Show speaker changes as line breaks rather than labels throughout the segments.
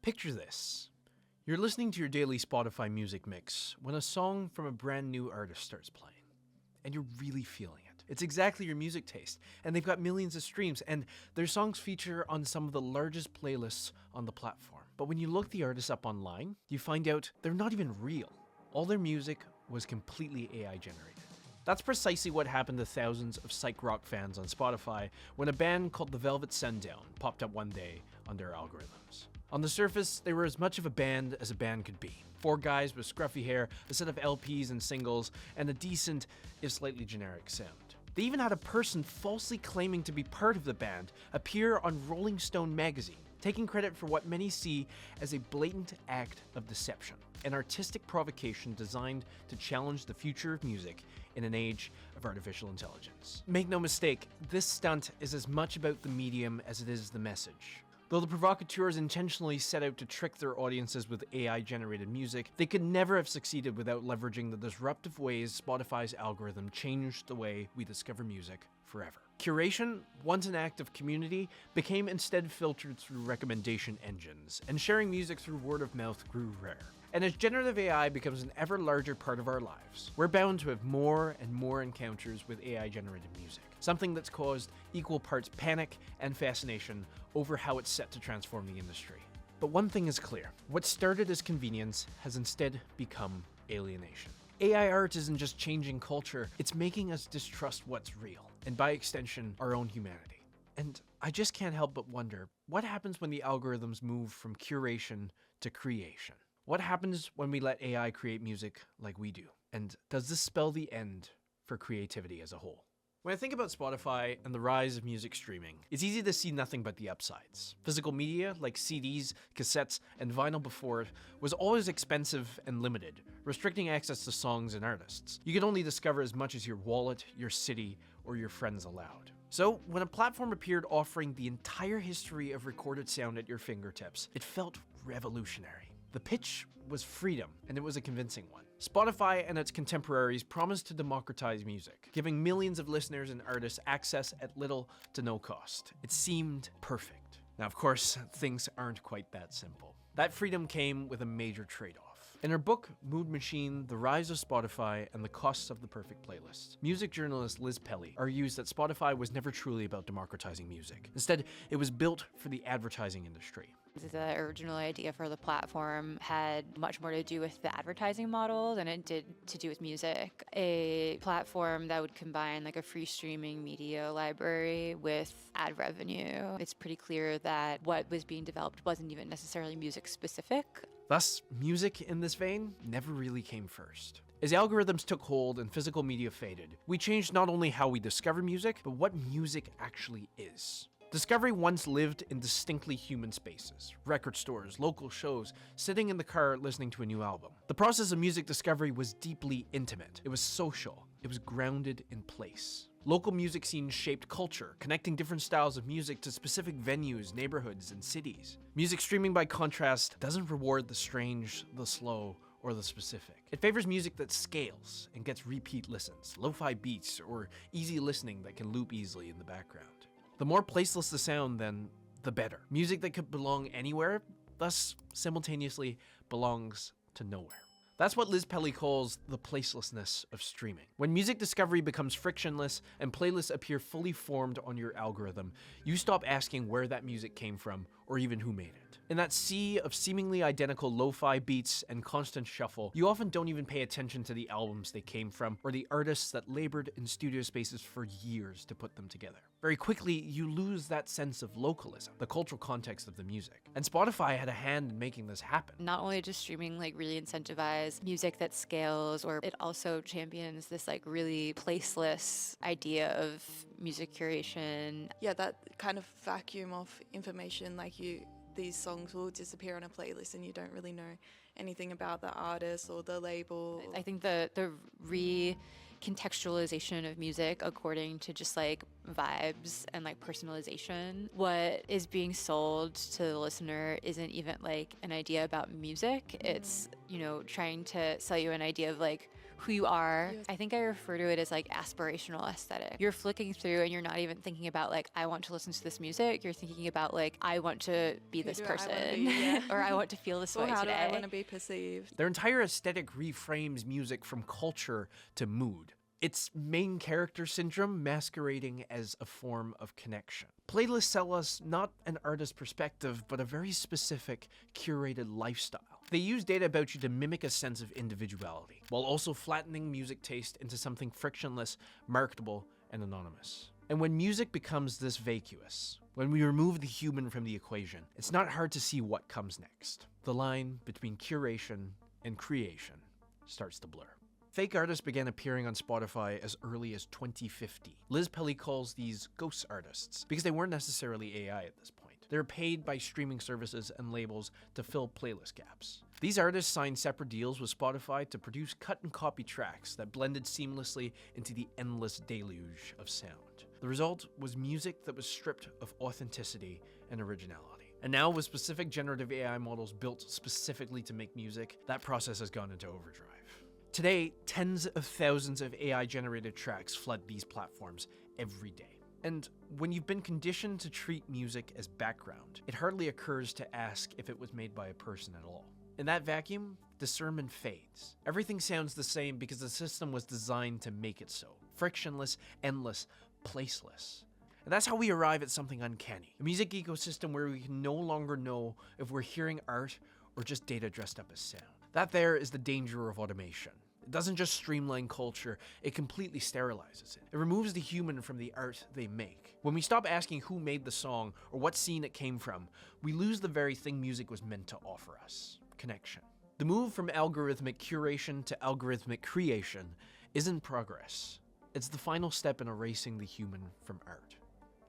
Picture this. You're listening to your daily Spotify music mix when a song from a brand new artist starts playing, and you're really feeling it. It's exactly your music taste, and they've got millions of streams, and their songs feature on some of the largest playlists on the platform. But when you look the artists up online, you find out they're not even real. All their music was completely AI generated. That's precisely what happened to thousands of psych rock fans on Spotify when a band called the Velvet Sundown popped up one day on their algorithms. On the surface, they were as much of a band as a band could be. 4 guys with scruffy hair, a set of LPs and singles, and a decent, if slightly generic sound. They even had a person falsely claiming to be part of the band appear on Rolling Stone magazine, taking credit for what many see as a blatant act of deception, an artistic provocation designed to challenge the future of music in an age of artificial intelligence. Make no mistake, this stunt is as much about the medium as it is the message. Though the provocateurs intentionally set out to trick their audiences with AI-generated music, they could never have succeeded without leveraging the disruptive ways Spotify's algorithm changed the way we discover music forever. Curation, once an act of community, became instead filtered through recommendation engines, and sharing music through word of mouth grew rare. And as generative AI becomes an ever larger part of our lives, we're bound to have more and more encounters with AI-generated music, something that's caused equal parts panic and fascination over how it's set to transform the industry. But one thing is clear, what started as convenience has instead become alienation. AI art isn't just changing culture, it's making us distrust what's real, and by extension, our own humanity. And I just can't help but wonder, what happens when the algorithms move from curation to creation? What happens when we let AI create music like we do? And does this spell the end for creativity as a whole? When I think about Spotify and the rise of music streaming, it's easy to see nothing but the upsides. Physical media, like CDs, cassettes, and vinyl before it, was always expensive and limited, restricting access to songs and artists. You could only discover as much as your wallet, your city, or your friends allowed. So, when a platform appeared offering the entire history of recorded sound at your fingertips, it felt revolutionary. The pitch was freedom, and it was a convincing one. Spotify and its contemporaries promised to democratize music, giving millions of listeners and artists access at little to no cost. It seemed perfect. Now, of course, things aren't quite that simple. That freedom came with a major trade-off. In her book, Mood Machine, The Rise of Spotify and the Costs of the Perfect Playlist, music journalist Liz Pelly argues that Spotify was never truly about democratizing music. Instead, it was built for the advertising industry.
The original idea for the platform had much more to do with the advertising model than it did to do with music. A platform that would combine like a free streaming media library with ad revenue. It's pretty clear that what was being developed wasn't even necessarily music specific.
Thus, music in this vein never really came first. As algorithms took hold and physical media faded, we changed not only how we discover music, but what music actually is. Discovery once lived in distinctly human spaces, record stores, local shows, sitting in the car listening to a new album. The process of music discovery was deeply intimate. It was social. It was grounded in place. Local music scenes shaped culture, connecting different styles of music to specific venues, neighborhoods, and cities. Music streaming, by contrast, doesn't reward the strange, the slow, or the specific. It favors music that scales and gets repeat listens, lo-fi beats, or easy listening that can loop easily in the background. The more placeless the sound, then, the better. Music that could belong anywhere, thus simultaneously belongs to nowhere. That's what Liz Pelly calls the placelessness of streaming. When music discovery becomes frictionless and playlists appear fully formed on your algorithm, you stop asking where that music came from or even who made it. In that sea of seemingly identical lo-fi beats and constant shuffle, you often don't even pay attention to the albums they came from or the artists that labored in studio spaces for years to put them together. Very quickly, you lose that sense of localism, the cultural context of the music. And Spotify had a hand in making this happen.
Not only does streaming like really incentivize music that scales, or it also champions this like really placeless idea of music curation.
Yeah, that kind of vacuum of information, like these songs will disappear on a playlist and you don't really know anything about the artist or the label.
I think the recontextualization of music according to just like vibes and like personalization. What is being sold to the listener isn't even like an idea about music. It's, trying to sell you an idea of like who you are.
Yes.
I think I refer to it as like aspirational aesthetic. You're flicking through and you're not even thinking about like, I want to listen to this music. You're thinking about like, I want to be
Who
this
do I wanna
person,
be? Yeah.
or I want to feel this
Or
way
how
today.
do I want to be perceived?
Their entire aesthetic reframes music from culture to mood. It's main character syndrome masquerading as a form of connection. Playlists sell us not an artist's perspective, but a very specific, curated lifestyle. They use data about you to mimic a sense of individuality, while also flattening music taste into something frictionless, marketable, and anonymous. And when music becomes this vacuous, when we remove the human from the equation, it's not hard to see what comes next. The line between curation and creation starts to blur. Fake artists began appearing on Spotify as early as 2050. Liz Pelly calls these ghost artists because they weren't necessarily AI at this point. They're paid by streaming services and labels to fill playlist gaps. These artists signed separate deals with Spotify to produce cut and copy tracks that blended seamlessly into the endless deluge of sound. The result was music that was stripped of authenticity and originality. And now with specific generative AI models built specifically to make music, that process has gone into overdrive. Today, tens of thousands of AI-generated tracks flood these platforms every day. And when you've been conditioned to treat music as background, it hardly occurs to ask if it was made by a person at all. In that vacuum, discernment fades. Everything sounds the same because the system was designed to make it so. Frictionless, endless, placeless. And that's how we arrive at something uncanny. A music ecosystem where we can no longer know if we're hearing art or just data dressed up as sound. That there is the danger of automation. It doesn't just streamline culture, it completely sterilizes it. It removes the human from the art they make. When we stop asking who made the song or what scene it came from, we lose the very thing music was meant to offer us: connection. The move from algorithmic curation to algorithmic creation isn't progress. It's the final step in erasing the human from art.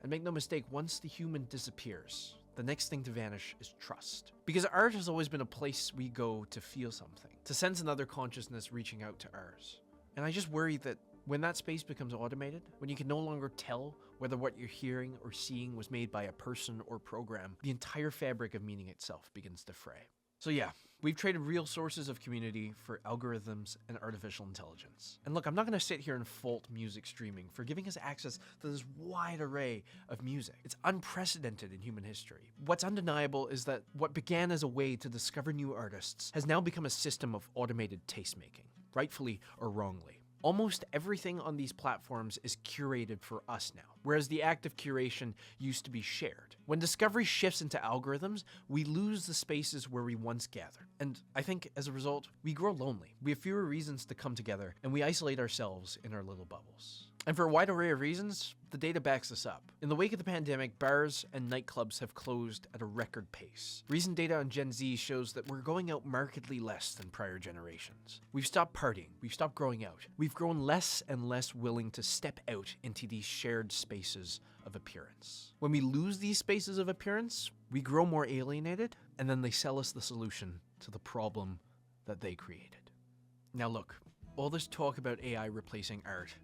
And make no mistake, once the human disappears, the next thing to vanish is trust. Because art has always been a place we go to feel something, to sense another consciousness reaching out to ours. And I just worry that when that space becomes automated, when you can no longer tell whether what you're hearing or seeing was made by a person or program, the entire fabric of meaning itself begins to fray. So yeah, we've traded real sources of community for algorithms and artificial intelligence. And look, I'm not going to sit here and fault music streaming for giving us access to this wide array of music. It's unprecedented in human history. What's undeniable is that what began as a way to discover new artists has now become a system of automated tastemaking, rightfully or wrongly. Almost everything on these platforms is curated for us now, whereas the act of curation used to be shared. When discovery shifts into algorithms, we lose the spaces where we once gathered. And I think as a result, we grow lonely. We have fewer reasons to come together, and we isolate ourselves in our little bubbles. And for a wide array of reasons, the data backs this up. In the wake of the pandemic, bars and nightclubs have closed at a record pace. Recent data on Gen Z shows that we're going out markedly less than prior generations. We've stopped partying, we've stopped growing out. We've grown less and less willing to step out into these shared spaces of appearance. When we lose these spaces of appearance, we grow more alienated, and then they sell us the solution to the problem that they created. Now look, all this talk about AI replacing art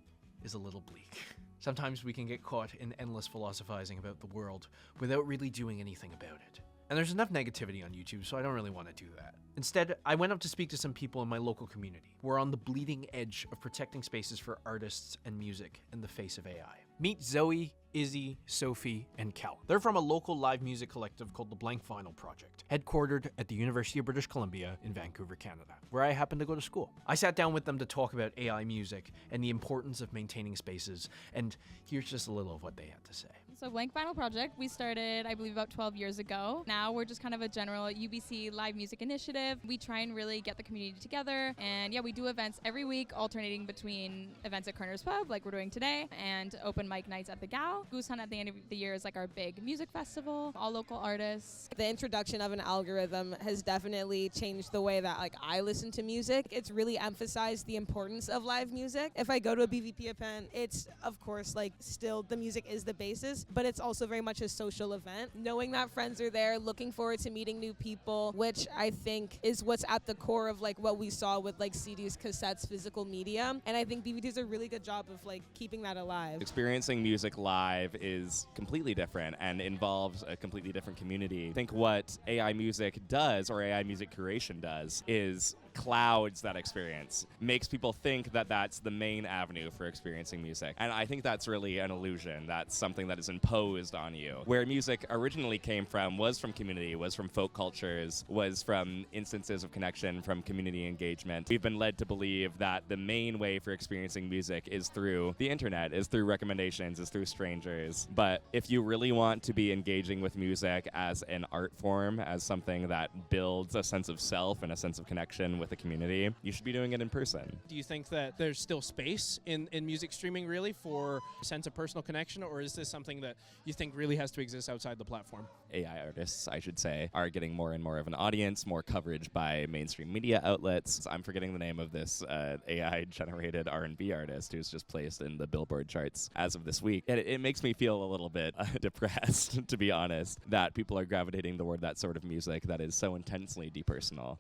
is a little bleak. Sometimes we can get caught in endless philosophizing about the world without really doing anything about it. And there's enough negativity on YouTube, so I don't really want to do that. Instead, I went up to speak to some people in my local community. We're on the bleeding edge of protecting spaces for artists and music in the face of AI. Meet Zoe, Izzy, Sophie, and Cal. They're from a local live music collective called the Blank Vinyl Project, headquartered at the University of British Columbia in Vancouver, Canada, where I happen to go to school. I sat down with them to talk about AI music and the importance of maintaining spaces, and here's just a little of what they had to say.
So Blank Vinyl Project, we started, I believe, about 12 years ago. Now we're just kind of a general UBC live music initiative. We try and really get the community together. And yeah, we do events every week, alternating between events at Kerner's Pub, like we're doing today, and open mic nights at the Gal. Goose Hunt at the end of the year is like our big music festival, all local artists.
The introduction of an algorithm has definitely changed the way that I listen to music. It's really emphasized the importance of live music. If I go to a BVP event, it's of course still the music is the basis, but it's also very much a social event. Knowing that friends are there, looking forward to meeting new people, which I think is what's at the core of what we saw with CDs, cassettes, physical media. And I think BVT does a really good job of keeping that alive.
Experiencing music live is completely different and involves a completely different community. I think what AI music does, or AI music curation does, is clouds that experience, makes people think that that's the main avenue for experiencing music. And I think that's really an illusion. That's something that is imposed on you. Where music originally came from was from community, was from folk cultures, was from instances of connection, from community engagement. We've been led to believe that the main way for experiencing music is through the internet, is through recommendations, is through strangers. But if you really want to be engaging with music as an art form, as something that builds a sense of self and a sense of connection with the community, you should be doing it in person.
Do you think that there's still space in music streaming really for a sense of personal connection, or is this something that you think really has to exist outside the platform?
AI artists, I should say, are getting more and more of an audience, more coverage by mainstream media outlets. I'm forgetting the name of this AI-generated R&B artist who's just placed in the Billboard charts as of this week. And it makes me feel a little bit depressed, to be honest, that people are gravitating toward that sort of music that is so intensely depersonal.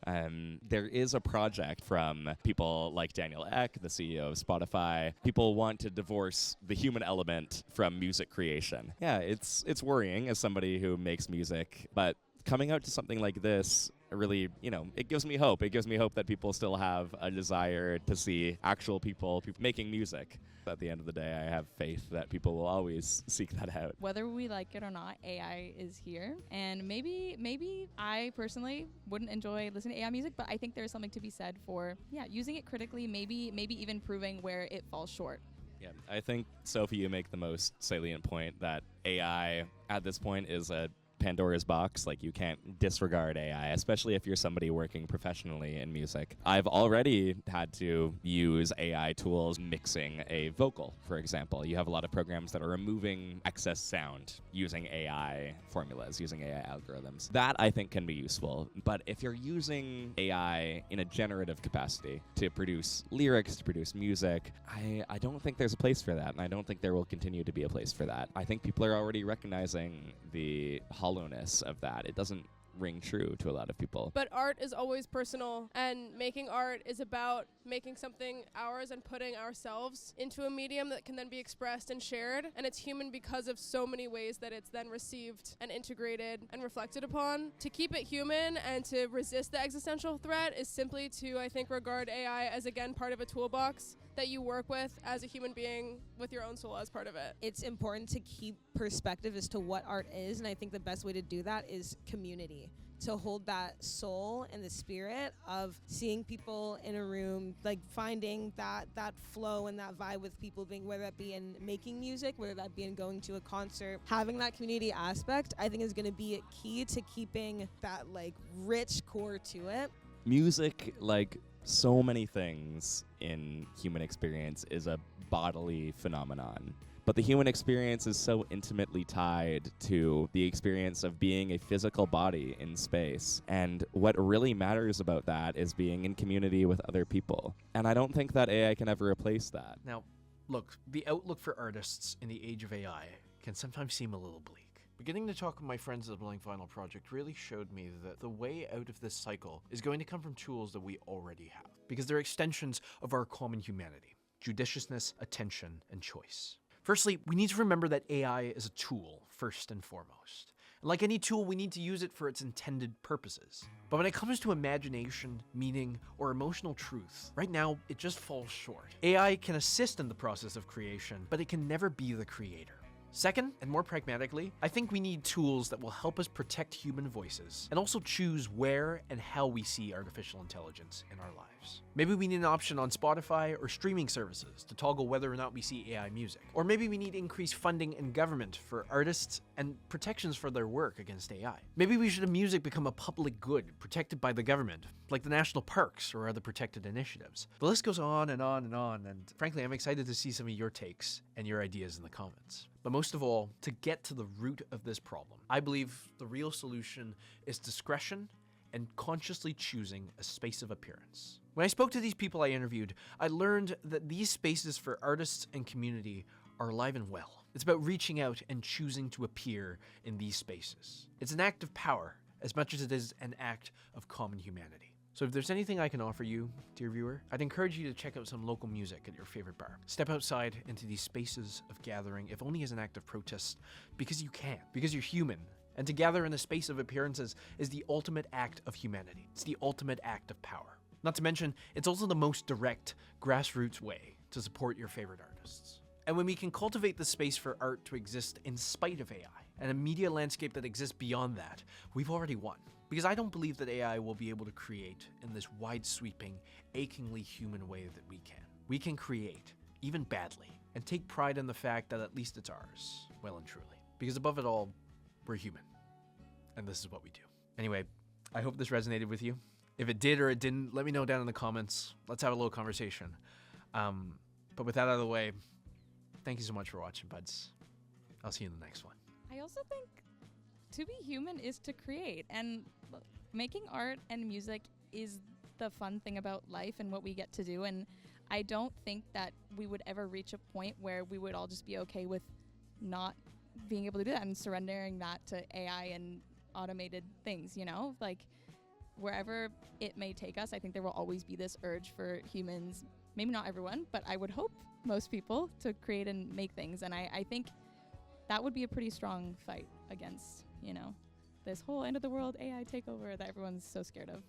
There is a project from people like Daniel Ek, the CEO of Spotify. People want to divorce the human element from music creation. Yeah, it's worrying as somebody who makes music, but coming out to something like this really, it gives me hope. It gives me hope that people still have a desire to see actual people making music. At the end of the day, I have faith that people will always seek that out.
Whether we like it or not, AI is here. And maybe I personally wouldn't enjoy listening to AI music, but I think there's something to be said for, using it critically, maybe even proving where it falls short.
Yeah, I think, Sophie, you make the most salient point that AI at this point is a Pandora's box. Like, you can't disregard AI, especially if you're somebody working professionally in music. I've already had to use AI tools mixing a vocal, for example. You have a lot of programs that are removing excess sound using AI formulas, using AI algorithms. That, I think, can be useful. But if you're using AI in a generative capacity to produce lyrics, to produce music, I don't think there's a place for that, and I don't think there will continue to be a place for that. I think people are already recognizing the hollowness of that. It doesn't ring true to a lot of people.
But art is always personal, and making art is about making something ours and putting ourselves into a medium that can then be expressed and shared, and it's human because of so many ways that it's then received and integrated and reflected upon. To keep it human and to resist the existential threat is simply to, I think, regard AI as, again, part of a toolbox that you work with as a human being with your own soul as part of it.
It's important to keep perspective as to what art is, and I think the best way to do that is community. To hold that soul and the spirit of seeing people in a room, like finding that flow and that vibe with people, being, whether that be in making music, whether that be in going to a concert, having that community aspect, I think is going to be a key to keeping that rich core to it.
Music, like so many things in human experience, is a bodily phenomenon. But the human experience is so intimately tied to the experience of being a physical body in space. And what really matters about that is being in community with other people. And I don't think that AI can ever replace that.
Now, look, the outlook for artists in the age of AI can sometimes seem a little bleak. Beginning to talk with my friends at the Blank Vinyl Project really showed me that the way out of this cycle is going to come from tools that we already have, because they're extensions of our common humanity: judiciousness, attention, and choice. Firstly, we need to remember that AI is a tool, first and foremost. And like any tool, we need to use it for its intended purposes. But when it comes to imagination, meaning, or emotional truth, right now, it just falls short. AI can assist in the process of creation, but it can never be the creator. Second, and more pragmatically, I think we need tools that will help us protect human voices and also choose where and how we see artificial intelligence in our lives. Maybe we need an option on Spotify or streaming services to toggle whether or not we see AI music. Or maybe we need increased funding in government for artists and protections for their work against AI. Maybe we should have music become a public good protected by the government, like the national parks or other protected initiatives. The list goes on and on and on, and frankly, I'm excited to see some of your takes and your ideas in the comments. But most of all, to get to the root of this problem, I believe the real solution is discretion and consciously choosing a space of appearance. When I spoke to these people I interviewed, I learned that these spaces for artists and community are alive and well. It's about reaching out and choosing to appear in these spaces. It's an act of power as much as it is an act of common humanity. So if there's anything I can offer you, dear viewer, I'd encourage you to check out some local music at your favorite bar. Step outside into these spaces of gathering, if only as an act of protest, because you can, because you're human. And to gather in a space of appearances is the ultimate act of humanity. It's the ultimate act of power. Not to mention, it's also the most direct, grassroots way to support your favorite artists. And when we can cultivate the space for art to exist in spite of AI, and a media landscape that exists beyond that, we've already won. Because I don't believe that AI will be able to create in this wide-sweeping, achingly human way that we can. We can create, even badly, and take pride in the fact that at least it's ours, well and truly. Because above it all, we're human. And this is what we do. Anyway, I hope this resonated with you. If it did or it didn't, let me know down in the comments. Let's have a little conversation. But with that out of the way, thank you so much for watching, buds. I'll see you in the next one.
I also think to be human is to create, and making art and music is the fun thing about life and what we get to do. And I don't think that we would ever reach a point where we would all just be okay with not being able to do that and surrendering that to AI and automated things, you know? Like, wherever it may take us, I think there will always be this urge for humans, maybe not everyone, but I would hope most people, to create and make things. And I think that would be a pretty strong fight against, you know, this whole end of the world AI takeover that everyone's so scared of.